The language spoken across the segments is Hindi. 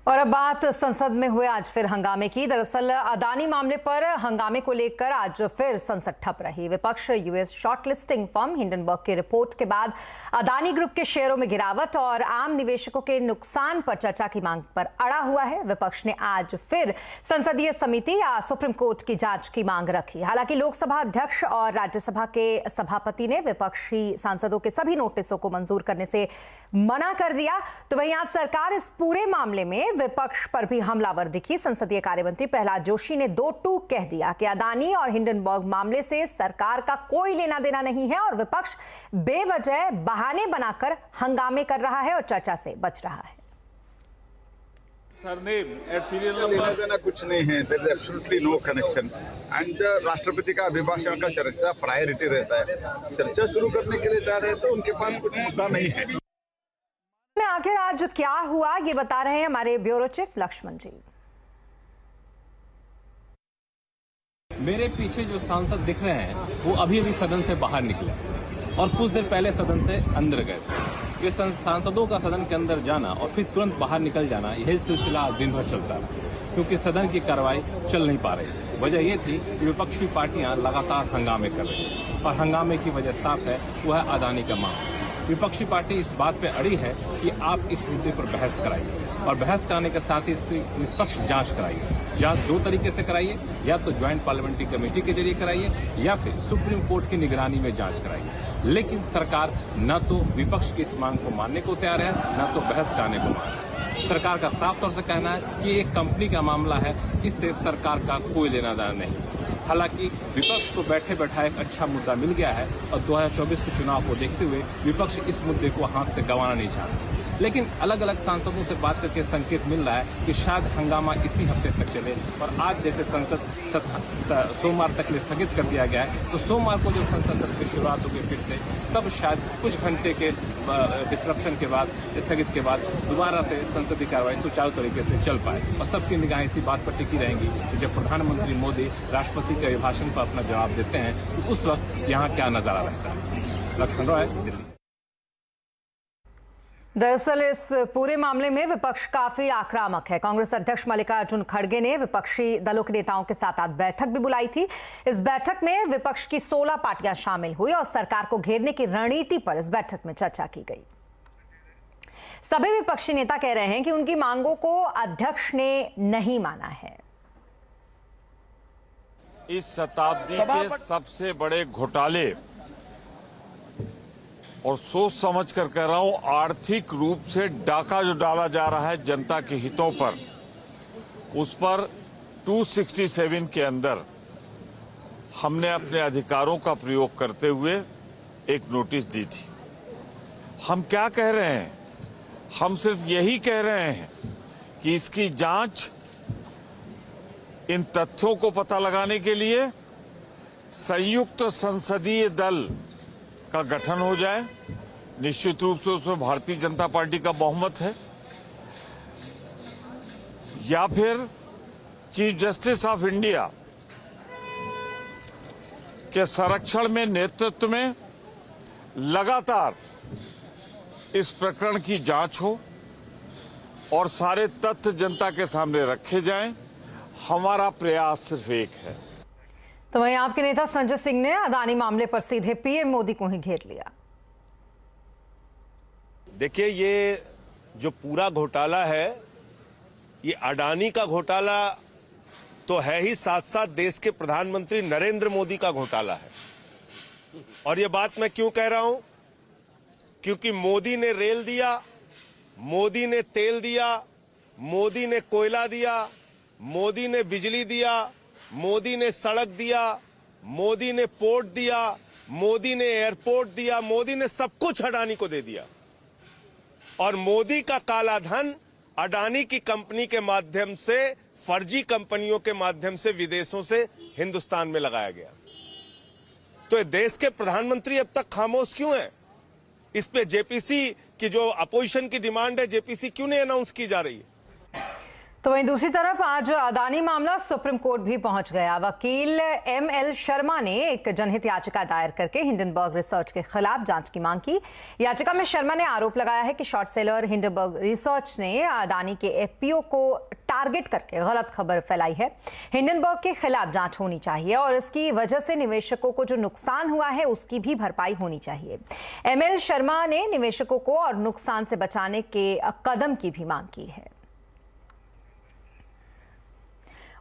और अब बात संसद में हुए आज फिर हंगामे की। दरअसल अदानी मामले पर हंगामे को लेकर आज फिर संसद ठप रही। विपक्ष यूएस शॉर्टलिस्टिंग फर्म हिंडनबर्ग की रिपोर्ट के बाद अदानी ग्रुप के शेयरों में गिरावट और आम निवेशकों के नुकसान पर चर्चा की मांग पर अड़ा हुआ है। विपक्ष ने आज फिर संसदीय समिति या सुप्रीम कोर्ट की जांच की मांग रखी। हालांकि लोकसभा अध्यक्ष और राज्यसभा के सभापति ने विपक्षी सांसदों के सभी नोटिसों को मंजूर करने से मना कर दिया। तो वहीं आज सरकार इस पूरे मामले में विपक्ष पर भी हमलावर दिखी। संसदीय कार्यमंत्री प्रहलाद जोशी ने दो टूक कह दिया कि अदानी और हिंडनबर्ग मामले से सरकार का कोई लेना देना नहीं है और विपक्ष बेवजह बहाने बनाकर हंगामे कर रहा है और चर्चा से बच रहा है। लेना देना कुछ नहीं है, there is absolutely no connection and राष्ट्रपति का अभिभाषण का चर्चा प्रायोरिटी रहता है। चर्चा शुरू करने के लिए जा रहे हैं तो उनके पास कुछ मुद्दा नहीं है। में आखिर आज क्या हुआ ये बता रहे हैं हमारे ब्यूरो चीफ लक्ष्मण जी। मेरे पीछे जो सांसद दिख रहे हैं वो अभी अभी सदन से बाहर निकले और कुछ देर पहले सदन से अंदर गए थे। ये सांसदों का सदन के अंदर जाना और फिर तुरंत बाहर निकल जाना, यही सिलसिला दिन भर चलता रहा क्योंकि सदन की कार्रवाई चल नहीं पा रही। वजह ये थी कि विपक्षी पार्टियां लगातार हंगामे कर रही हैं और हंगामे की वजह साफ है, वो है अदानी का मामला। विपक्षी पार्टी इस बात पे अड़ी है कि आप इस मुद्दे पर बहस कराइए और बहस कराने के साथ ही इसकी निष्पक्ष जांच कराइए। जांच दो तरीके से कराइए, या तो ज्वाइंट पार्लियामेंट्री कमेटी के जरिए कराइए या फिर सुप्रीम कोर्ट की निगरानी में जांच कराइए। लेकिन सरकार न तो विपक्ष की इस मांग को मानने को तैयार है, न तो बहस कराने को मान है। सरकार का साफ तौर से कहना है कि एक कंपनी का मामला है, इससे सरकार का कोई लेना देना नहीं। हालांकि विपक्ष को बैठे बैठाए एक अच्छा मुद्दा मिल गया है और 2024 के चुनाव को देखते हुए विपक्ष इस मुद्दे को हाथ से गंवाना नहीं चाहता। लेकिन अलग अलग सांसदों से बात करके संकेत मिल रहा है कि शायद हंगामा इसी हफ्ते तक चले और आज जैसे संसद सोमवार तक लिए स्थगित कर दिया गया है, तो सोमवार को जब संसद सत्र की शुरुआत होगी फिर से, तब शायद कुछ घंटे के डिस्ट्रप्शन के बाद, स्थगित के बाद दोबारा से संसदीय कार्रवाई सुचारू तरीके से चल पाए। और सबकी निगाहें इसी बात पर टिकी रहेंगी कि जब प्रधानमंत्री मोदी राष्ट्रपति के अभिभाषण पर अपना जवाब देते हैं तो उस वक्त यहाँ क्या नजारा रहता है। लक्ष्मण रॉय, दिल्ली। दरअसल इस पूरे मामले में विपक्ष काफी आक्रामक है। कांग्रेस अध्यक्ष मल्लिकार्जुन खड़गे ने विपक्षी दलों के नेताओं के साथ आज बैठक भी बुलाई थी। इस बैठक में विपक्ष की 16 पार्टियां शामिल हुई और सरकार को घेरने की रणनीति पर इस बैठक में चर्चा की गई। सभी विपक्षी नेता कह रहे हैं कि उनकी मांगों को अध्यक्ष ने नहीं माना है। इस शताब्दी के सबसे बड़े घोटाले, और सोच समझ कर कह रहा हूं, आर्थिक रूप से डाका जो डाला जा रहा है जनता के हितों पर, उस पर 267 के अंदर हमने अपने अधिकारों का प्रयोग करते हुए एक नोटिस दी थी। हम क्या कह रहे हैं? हम सिर्फ यही कह रहे हैं कि इसकी जांच, इन तथ्यों को पता लगाने के लिए संयुक्त संसदीय दल का गठन हो जाए। निश्चित रूप से उसमें भारतीय जनता पार्टी का बहुमत है, या फिर चीफ जस्टिस ऑफ इंडिया के संरक्षण में, नेतृत्व में लगातार इस प्रकरण की जांच हो और सारे तथ्य जनता के सामने रखे जाएं। हमारा प्रयास सिर्फ एक है। तो वहीं आपके नेता संजय सिंह ने अदानी मामले पर सीधे पीएम मोदी को ही घेर लिया। देखिए, ये जो पूरा घोटाला है, ये अडानी का घोटाला तो है ही, साथ साथ देश के प्रधानमंत्री नरेंद्र मोदी का घोटाला है। और ये बात मैं क्यों कह रहा हूं? क्योंकि मोदी ने रेल दिया, मोदी ने तेल दिया, मोदी ने कोयला दिया, मोदी ने बिजली दिया, मोदी ने सड़क दिया, मोदी ने पोर्ट दिया, मोदी ने एयरपोर्ट दिया, मोदी ने सब कुछ अडानी को दे दिया। और मोदी का काला धन अडानी की कंपनी के माध्यम से, फर्जी कंपनियों के माध्यम से विदेशों से हिंदुस्तान में लगाया गया। तो देश के प्रधानमंत्री अब तक खामोश क्यों हैं? इस पे जेपीसी की जो अपोजिशन की डिमांड है, जेपीसी क्यों नहीं अनाउंस की जा रही है? तो वहीं दूसरी तरफ आज अदानी मामला सुप्रीम कोर्ट भी पहुंच गया। वकील एमएल शर्मा ने एक जनहित याचिका दायर करके हिंडनबर्ग रिसर्च के खिलाफ जांच की मांग की। याचिका में शर्मा ने आरोप लगाया है कि शॉर्ट सेलर हिंडनबर्ग रिसर्च ने अदानी के एफपीओ को टारगेट करके गलत खबर फैलाई है। हिंडनबर्ग के खिलाफ जांच होनी चाहिए और इसकी वजह से निवेशकों को जो नुकसान हुआ है उसकी भी भरपाई होनी चाहिए। एमएल शर्मा ने निवेशकों को और नुकसान से बचाने के कदम की भी मांग की है।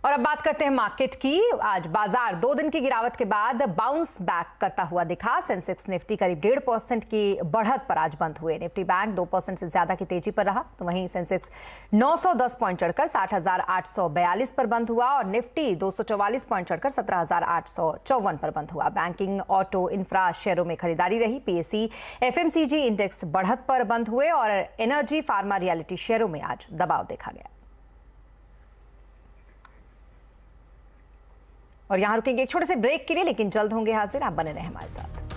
और अब बात करते हैं मार्केट की। आज बाजार 2 दिन की गिरावट के बाद बाउंस बैक करता हुआ दिखा। सेंसेक्स निफ्टी करीब 1.5% की बढ़त पर आज बंद हुए। निफ्टी बैंक 2% से ज्यादा की तेजी पर रहा। तो वहीं सेंसेक्स 910 पॉइंट चढ़कर 60,842 पर बंद हुआ और निफ्टी 244 पॉइंट चढ़कर 17,854 पर बंद हुआ। बैंकिंग, ऑटो, इंफ्रा शेयरों में खरीदारी रही। पीएसई, एफएमसीजी इंडेक्स बढ़त पर बंद हुए और एनर्जी, फार्मा, रियलिटी शेयरों में आज दबाव देखा गया। और यहां रुकेंगे एक छोटे से ब्रेक के लिए, लेकिन जल्द होंगे हाजिर। आप बने रहें हमारे साथ।